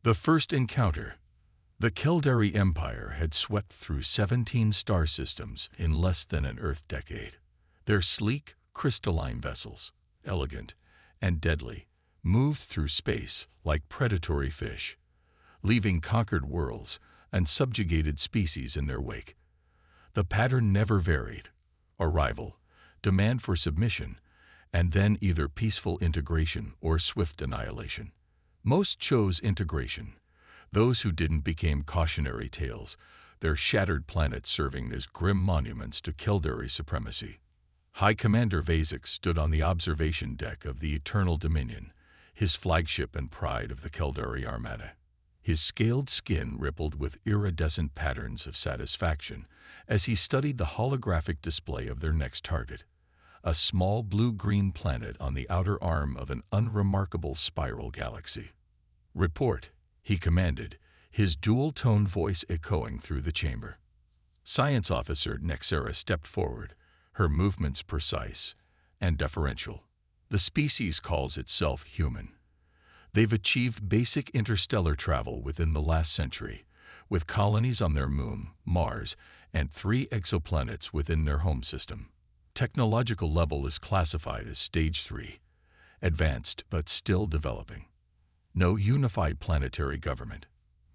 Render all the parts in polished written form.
The first encounter. The Caldari Empire had swept through 17 star systems in less than an Earth decade. Their sleek, crystalline vessels, elegant and deadly, moved through space like predatory fish, leaving conquered worlds and subjugated species in their wake. The pattern never varied: arrival, demand for submission, and then either peaceful integration or swift annihilation. Most chose integration. Those who didn't became cautionary tales, their shattered planets serving as grim monuments to Caldari supremacy. High Commander Vasix stood on the observation deck of the Eternal Dominion, his flagship and pride of the Caldari Armada. His scaled skin rippled with iridescent patterns of satisfaction as he studied the holographic display of their next target, a small blue-green planet on the outer arm of an unremarkable spiral galaxy. "Report," he commanded, his dual-toned voice echoing through the chamber. Science Officer Nexera stepped forward, her movements precise and deferential. "The species calls itself human. They've achieved basic interstellar travel within the last century, with colonies on their moon, Mars, and 3 exoplanets within their home system. Technological level is classified as Stage 3, advanced but still developing. No unified planetary government.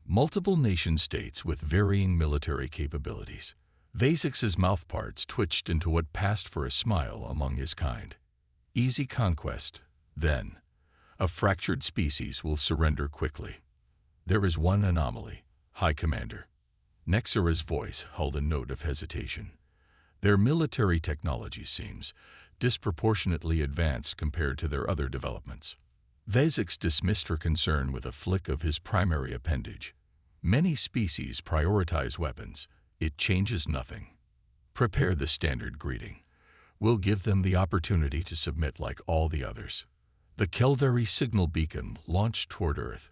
Multiple nation-states with varying military capabilities." Vasix's mouthparts twitched into what passed for a smile among his kind. "Easy conquest, then. A fractured species will surrender quickly. There is one anomaly, High Commander." Nexera's voice held a note of hesitation. "Their military technology seems disproportionately advanced compared to their other developments." Vasix dismissed her concern with a flick of his primary appendage. "Many species prioritize weapons. It changes nothing. Prepare the standard greeting. We'll give them the opportunity to submit like all the others." The Caldari signal beacon launched toward Earth,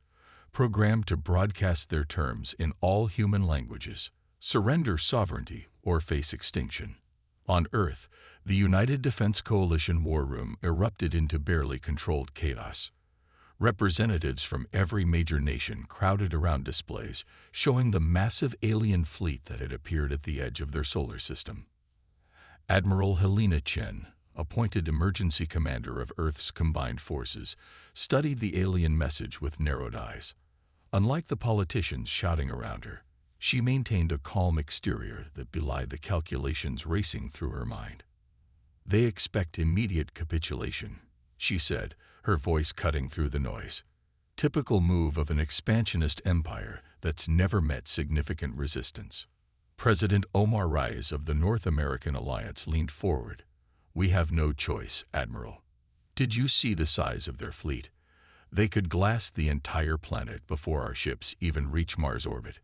programmed to broadcast their terms in all human languages: surrender sovereignty or face extinction. On Earth, the United Defense Coalition war room erupted into barely controlled chaos. Representatives from every major nation crowded around displays showing the massive alien fleet that had appeared at the edge of their solar system. Admiral Helena Chen, appointed emergency commander of Earth's combined forces, studied the alien message with narrowed eyes. Unlike the politicians shouting around her, she maintained a calm exterior that belied the calculations racing through her mind. "They expect immediate capitulation," she said, her voice cutting through the noise. "Typical move of an expansionist empire that's never met significant resistance." President Omar Reyes of the North American Alliance leaned forward. "We have no choice, Admiral. Did you see the size of their fleet? They could glass the entire planet before our ships even reach Mars orbit."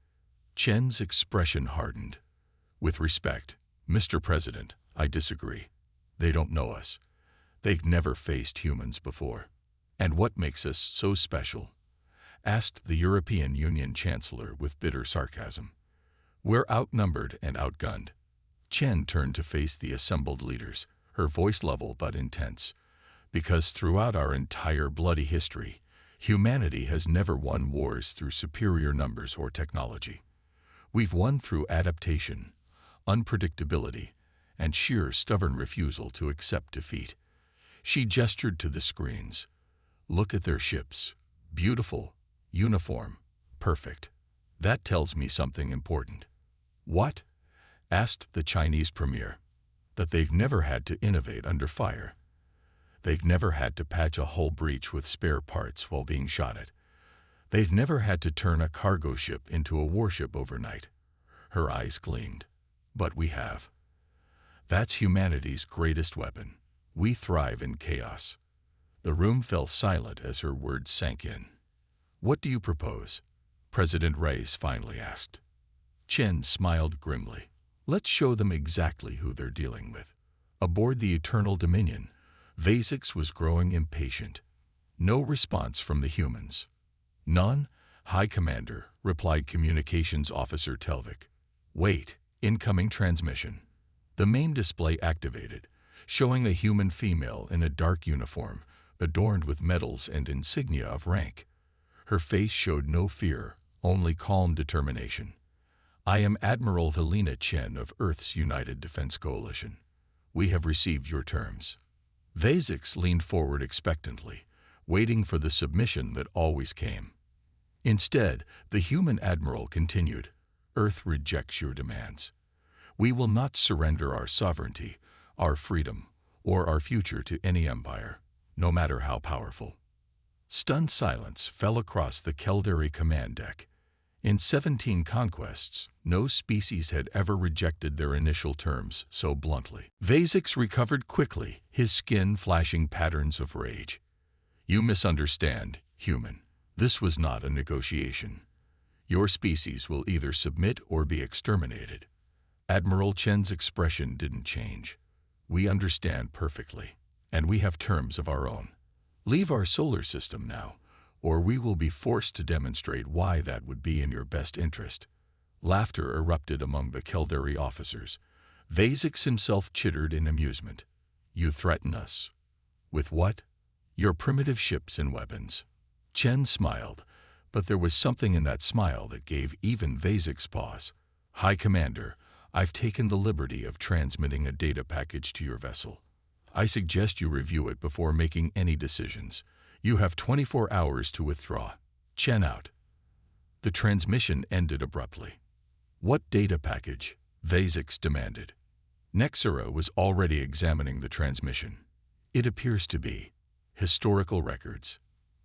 Chen's expression hardened. "With respect, Mr. President, I disagree. They don't know us. They've never faced humans before." "And what makes us so special?" asked the European Union Chancellor with bitter sarcasm. "We're outnumbered and outgunned." Chen turned to face the assembled leaders, her voice level but intense. "Because throughout our entire bloody history, humanity has never won wars through superior numbers or technology. We've won through adaptation, unpredictability, and sheer stubborn refusal to accept defeat." She gestured to the screens. "Look at their ships. Beautiful, uniform, perfect. That tells me something important." "What?" asked the Chinese premier. "That they've never had to innovate under fire. They've never had to patch a hull breach with spare parts while being shot at. They've never had to turn a cargo ship into a warship overnight." Her eyes gleamed. "But we have. That's humanity's greatest weapon. We thrive in chaos." The room fell silent as her words sank in. "What do you propose?" President Reyes finally asked. Chen smiled grimly. "Let's show them exactly who they're dealing with." Aboard the Eternal Dominion, Vasix was growing impatient. No response from the humans. "None, High Commander," replied Communications Officer Telvik. "Wait, incoming transmission." The main display activated, showing a human female in a dark uniform, adorned with medals and insignia of rank. Her face showed no fear, only calm determination. "I am Admiral Helena Chen of Earth's United Defense Coalition. We have received your terms." Vasix leaned forward expectantly, waiting for the submission that always came. Instead, the human admiral continued, "Earth rejects your demands. We will not surrender our sovereignty, our freedom, or our future to any empire, no matter how powerful." Stunned silence fell across the Caldari command deck. In 17 conquests, no species had ever rejected their initial terms so bluntly. Vasix recovered quickly, his skin flashing patterns of rage. "You misunderstand, human. This was not a negotiation. Your species will either submit or be exterminated." Admiral Chen's expression didn't change. "We understand perfectly, and we have terms of our own. Leave our solar system now, or we will be forced to demonstrate why that would be in your best interest." Laughter erupted among the Caldari officers. Vasix himself chittered in amusement. "You threaten us. With what? Your primitive ships and weapons." Chen smiled, but there was something in that smile that gave even Vasix pause. "High Commander, I've taken the liberty of transmitting a data package to your vessel. I suggest you review it before making any decisions. You have 24 hours to withdraw. Chen out." The transmission ended abruptly. "What data package?" Vasix demanded. Nexera was already examining the transmission. "It appears to be historical records.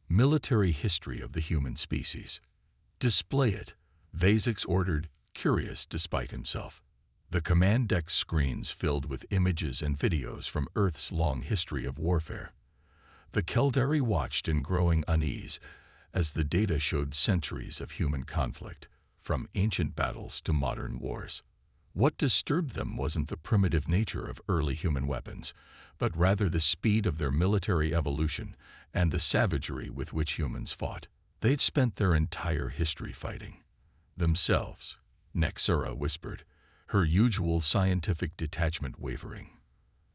Military history of the human species." "Display it," Vasix ordered, curious despite himself. The command deck screens filled with images and videos from Earth's long history of warfare. The Caldari watched in growing unease as the data showed centuries of human conflict, from ancient battles to modern wars. What disturbed them wasn't the primitive nature of early human weapons, but rather the speed of their military evolution and the savagery with which humans fought. They'd spent their entire history fighting. "Themselves," Nexera whispered, her usual scientific detachment wavering.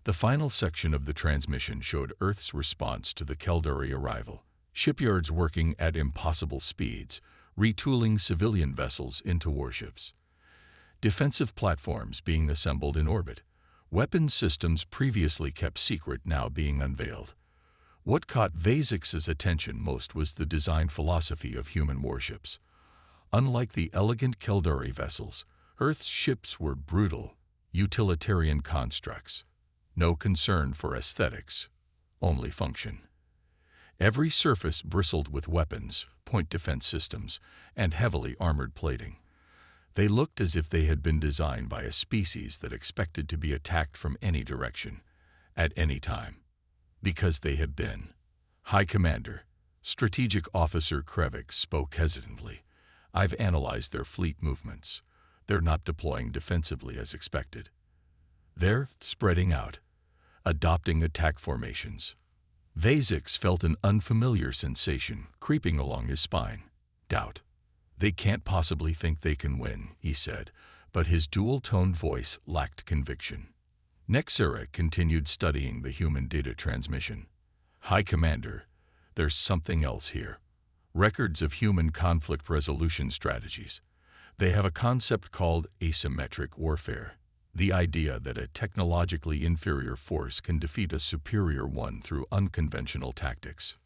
The final section of the transmission showed Earth's response to the Caldari arrival. Shipyards working at impossible speeds, retooling civilian vessels into warships. Defensive platforms being assembled in orbit. Weapons systems previously kept secret now being unveiled. What caught Vasix's attention most was the design philosophy of human warships. Unlike the elegant Caldari vessels, Earth's ships were brutal, utilitarian constructs. No concern for aesthetics, only function. Every surface bristled with weapons, point defense systems, and heavily armored plating. They looked as if they had been designed by a species that expected to be attacked from any direction, at any time. Because they had been. "High Commander," Strategic Officer Krevik spoke hesitantly, "I've analyzed their fleet movements. They're not deploying defensively as expected. They're spreading out, adopting attack formations." Vasix felt an unfamiliar sensation creeping along his spine. Doubt. "They can't possibly think they can win," he said, but his dual-toned voice lacked conviction. Nexera continued studying the human data transmission. "High Commander, there's something else here. Records of human conflict resolution strategies. They have a concept called asymmetric warfare. The idea that a technologically inferior force can defeat a superior one through unconventional tactics.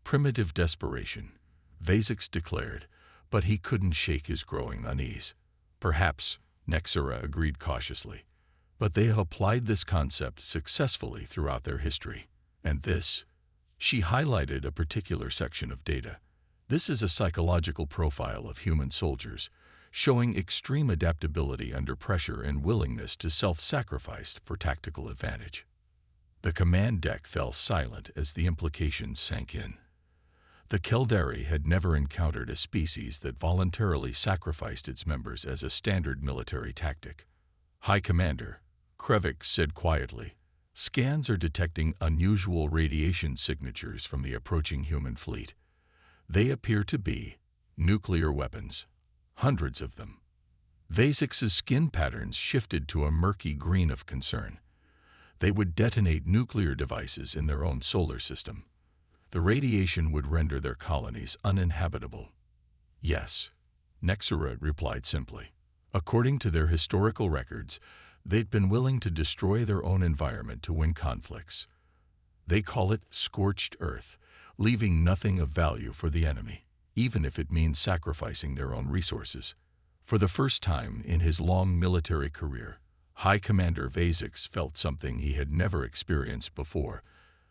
Primitive desperation," Vasix declared, but he couldn't shake his growing unease. "Perhaps," Nexera agreed cautiously, "but they have applied this concept successfully throughout their history. And this," she highlighted a particular section of data, "this is a psychological profile of human soldiers, showing extreme adaptability under pressure and willingness to self-sacrifice for tactical advantage." The command deck fell silent as the implications sank in. The Caldari had never encountered a species that voluntarily sacrificed its members as a standard military tactic. "High Commander," Krevik said quietly, "scans are detecting unusual radiation signatures from the approaching human fleet. They appear to be nuclear weapons. Hundreds of them." Vasix's skin patterns shifted to a murky green of concern. They would detonate nuclear devices in their own solar system. The radiation would render their colonies uninhabitable. Yes, Nexera replied simply. According to their historical records, they'd been willing to destroy their own environment to win conflicts. They call it scorched earth, leaving nothing of value for the enemy, even if it means sacrificing their own resources. For the first time in his long military career, High Commander Vazix felt something he had never experienced before,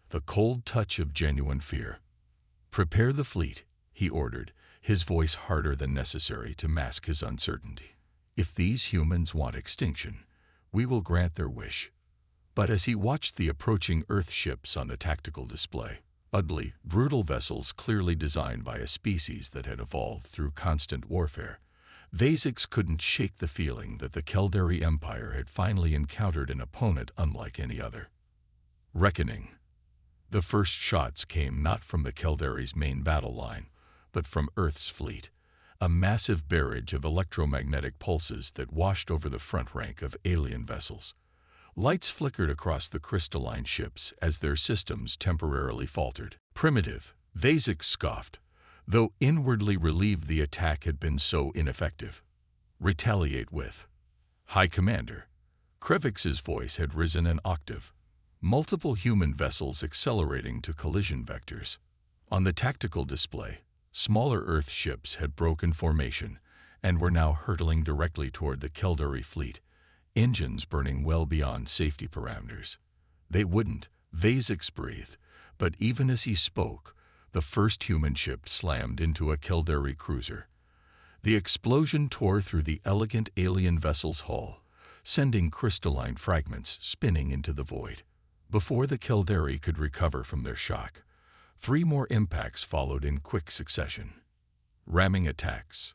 the cold touch of genuine fear. "Prepare the fleet," he ordered, his voice harder than necessary to mask his uncertainty. "If these humans want extinction, we will grant their wish." But as he watched the approaching Earth ships on the tactical display, ugly, brutal vessels clearly designed by a species that had evolved through constant warfare, Vazix couldn't shake the feeling that the Caldari Empire had finally encountered an opponent unlike any other. Reckoning. The first shots came not from the Caldari's main battle line, but from Earth's fleet, a massive barrage of electromagnetic pulses that washed over the front rank of alien vessels. Lights flickered across the crystalline ships as their systems temporarily faltered. "Primitive," Vazix scoffed, though inwardly relieved the attack had been so ineffective. "Retaliate with." "High Commander." Krevix's voice had risen an octave. Multiple human vessels accelerating to collision vectors. On the tactical display, smaller Earth ships had broken formation and were now hurtling directly toward the Caldari fleet, engines burning well beyond safety parameters. "They wouldn't," Vazix breathed, but even as he spoke, the first human ship slammed into a Caldari cruiser. The explosion tore through the elegant alien vessel's hull, sending crystalline fragments spinning into the void. Before the Caldari could recover from their shock, 3 more impacts followed in quick succession. Ramming attacks.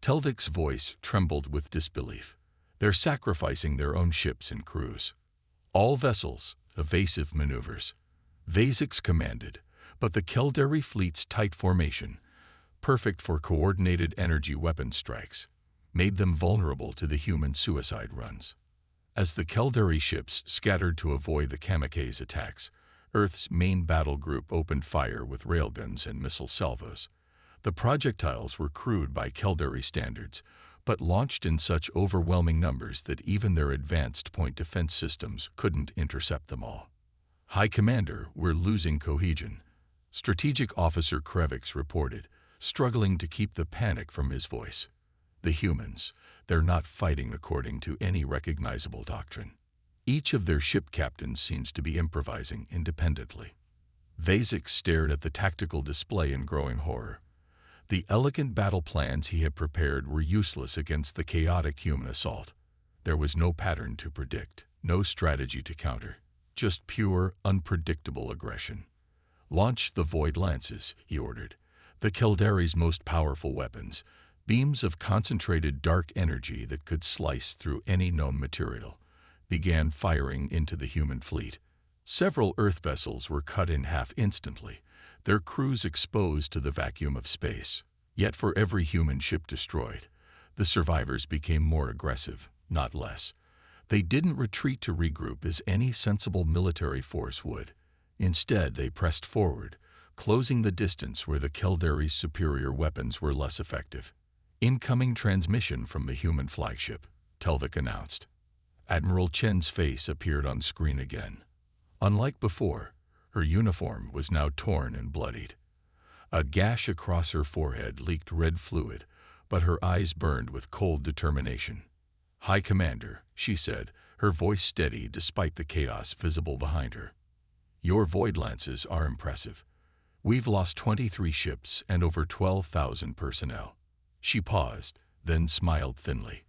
Telvik's voice trembled with disbelief. "They're sacrificing their own ships and crews." "All vessels, evasive maneuvers," Vazix commanded, but the Caldari fleet's tight formation, perfect for coordinated energy weapon strikes, made them vulnerable to the human suicide runs. As the Caldari ships scattered to avoid the kamikaze attacks, Earth's main battle group opened fire with railguns and missile salvos. The projectiles were crude by Caldari standards, but launched in such overwhelming numbers that even their advanced point defense systems couldn't intercept them all. "High Commander, we're losing cohesion," Strategic Officer Krevix reported, struggling to keep the panic from his voice. "The humans, they're not fighting according to any recognizable doctrine. Each of their ship captains seems to be improvising independently." Vazix stared at the tactical display in growing horror. The elegant battle plans he had prepared were useless against the chaotic human assault. There was no pattern to predict, no strategy to counter, just pure, unpredictable aggression. "Launch the Void Lances," he ordered, the Caldari's most powerful weapons, beams of concentrated dark energy that could slice through any known material, began firing into the human fleet. Several Earth vessels were cut in half instantly, their crews exposed to the vacuum of space. Yet for every human ship destroyed, the survivors became more aggressive, not less. They didn't retreat to regroup as any sensible military force would. Instead, they pressed forward, closing the distance where the Caldari's superior weapons were less effective. "Incoming transmission from the human flagship," Telvik announced. Admiral Chen's face appeared on screen again. Unlike before, her uniform was now torn and bloodied. A gash across her forehead leaked red fluid, but her eyes burned with cold determination. "High Commander," she said, her voice steady despite the chaos visible behind her. "Your Void Lances are impressive. We've lost 23 ships and over 12,000 personnel." She paused, then smiled thinly.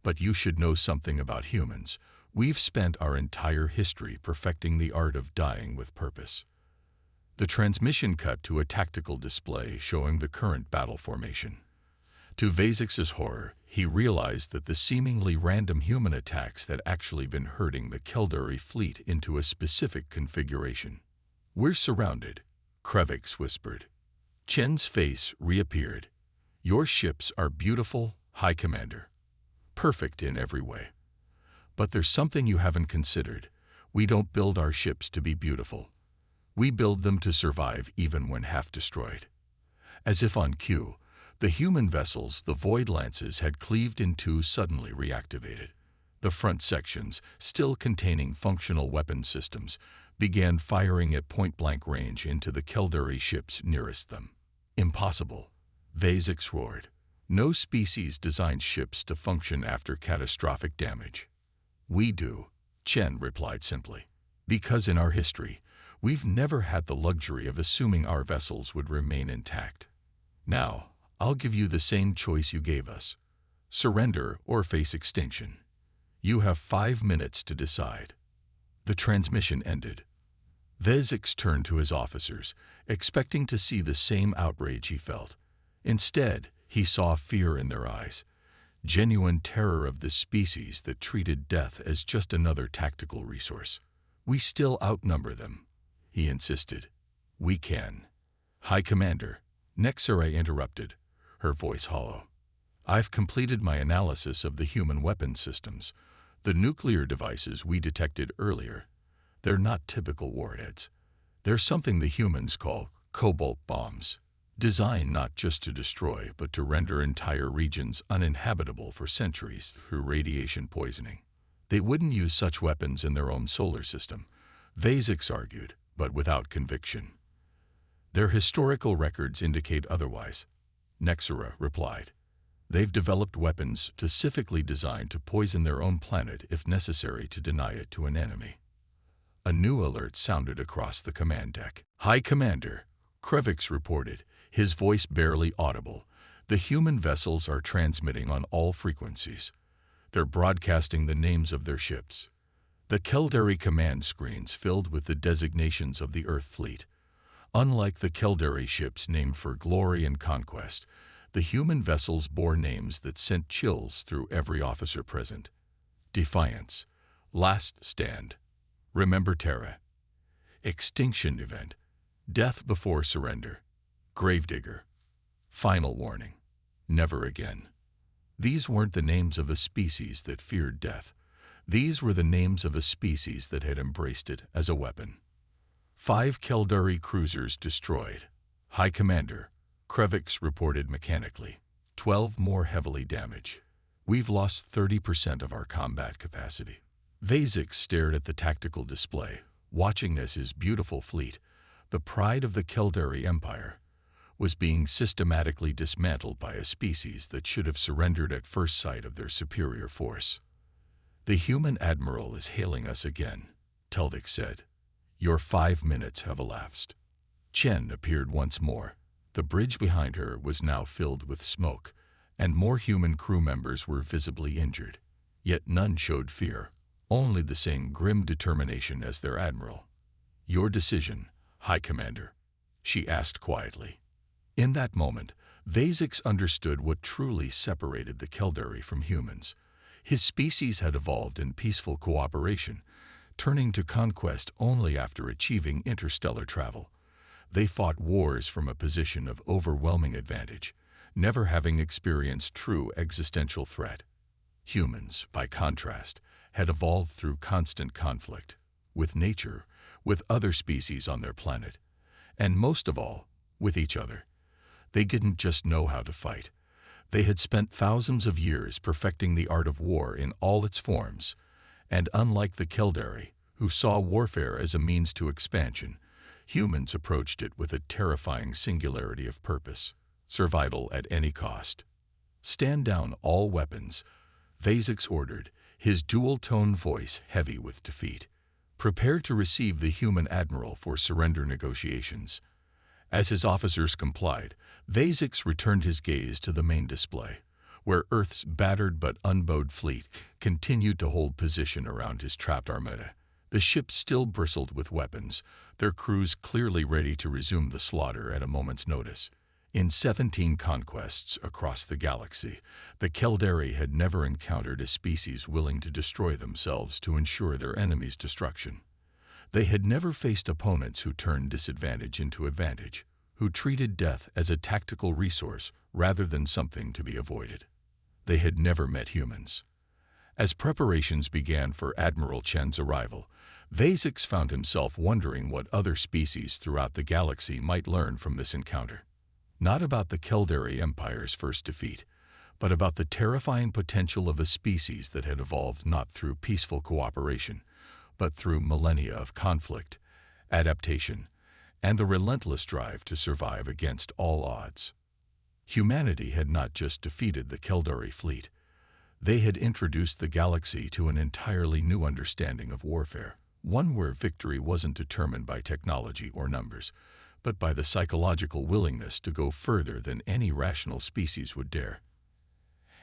"But you should know something about humans. We've spent our entire history perfecting the art of dying with purpose." The transmission cut to a tactical display showing the current battle formation. To Vazix's horror, he realized that the seemingly random human attacks had actually been herding the Caldari fleet into a specific configuration. "We're surrounded," Krevix whispered. Chen's face reappeared. "Your ships are beautiful, High Commander. Perfect in every way. But there's something you haven't considered. We don't build our ships to be beautiful. We build them to survive even when half destroyed. As if on cue, the human vessels, the Void Lances, had cleaved in two, suddenly reactivated. The front sections, still containing functional weapon systems, began firing at point-blank range into the Caldari ships nearest them. Impossible, Vazix roared. No species designs ships to function after catastrophic damage. We do, Chen replied simply. Because in our history, we've never had the luxury of assuming our vessels would remain intact. Now, I'll give you the same choice you gave us. Surrender or face extinction. You have 5 minutes to decide. The transmission ended. Vazix turned to his officers, expecting to see the same outrage he felt. Instead, he saw fear in their eyes, genuine terror of the species that treated death as just another tactical resource. We still outnumber them, he insisted. We can. High Commander, Nexaray interrupted, her voice hollow. I've completed my analysis of the human weapon systems, the nuclear devices we detected earlier. They're not typical warheads. They're something the humans call cobalt bombs, designed not just to destroy but to render entire regions uninhabitable for centuries through radiation poisoning. They wouldn't use such weapons in their own solar system, Vazix argued, but without conviction. Their historical records indicate otherwise, Nexara replied. They've developed weapons specifically designed to poison their own planet if necessary to deny it to an enemy. A new alert sounded across the command deck. High Commander, Krevix reported, his voice barely audible. The human vessels are transmitting on all frequencies. They're broadcasting the names of their ships. The Caldari command screens filled with the designations of the Earth fleet. Unlike the Caldari ships named for glory and conquest, the human vessels bore names that sent chills through every officer present. Defiance, Last Stand, Remember Terra, Extinction Event, Death Before Surrender, Gravedigger, Final Warning, Never Again. These weren't the names of a species that feared death. These were the names of a species that had embraced it as a weapon. 5 Caldari cruisers destroyed. High Commander, Krevix reported mechanically. 12 more heavily damaged. We've lost 30% of our combat capacity. Vazix stared at the tactical display, watching as his beautiful fleet, the pride of the Caldari Empire, was being systematically dismantled by a species that should have surrendered at first sight of their superior force. The human Admiral is hailing us again, Teldix said. Your 5 minutes have elapsed. Chen appeared once more. The bridge behind her was now filled with smoke, and more human crew members were visibly injured. Yet none showed fear, only the same grim determination as their Admiral. Your decision, High Commander, she asked quietly. In that moment, Vazix understood what truly separated the Caldari from humans. His species had evolved in peaceful cooperation, turning to conquest only after achieving interstellar travel. They fought wars from a position of overwhelming advantage, never having experienced true existential threat. Humans, by contrast, had evolved through constant conflict, with nature, with other species on their planet, and most of all, with each other. They didn't just know how to fight. They had spent thousands of years perfecting the art of war in all its forms, and unlike the Caldari, who saw warfare as a means to expansion, humans approached it with a terrifying singularity of purpose, survival at any cost. Stand down all weapons, Vazix ordered, his dual-tone voice heavy with defeat. Prepare to receive the human Admiral for surrender negotiations. As his officers complied, Vazix returned his gaze to the main display, where Earth's battered but unbowed fleet continued to hold position around his trapped Armada. The ships still bristled with weapons, their crews clearly ready to resume the slaughter at a moment's notice. In 17 conquests across the galaxy, the Caldari had never encountered a species willing to destroy themselves to ensure their enemy's destruction. They had never faced opponents who turned disadvantage into advantage, who treated death as a tactical resource rather than something to be avoided. They had never met humans. As preparations began for Admiral Chen's arrival, Vasix found himself wondering what other species throughout the galaxy might learn from this encounter. Not about the Caldari Empire's first defeat, but about the terrifying potential of a species that had evolved not through peaceful cooperation, but through millennia of conflict, adaptation, and the relentless drive to survive against all odds. Humanity had not just defeated the Caldari fleet, they had introduced the galaxy to an entirely new understanding of warfare, one where victory wasn't determined by technology or numbers, but by the psychological willingness to go further than any rational species would dare.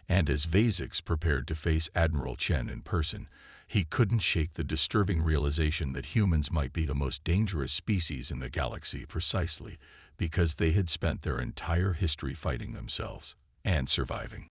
And as Vasix prepared to face Admiral Chen in person, he couldn't shake the disturbing realization that humans might be the most dangerous species in the galaxy precisely because they had spent their entire history fighting themselves and surviving.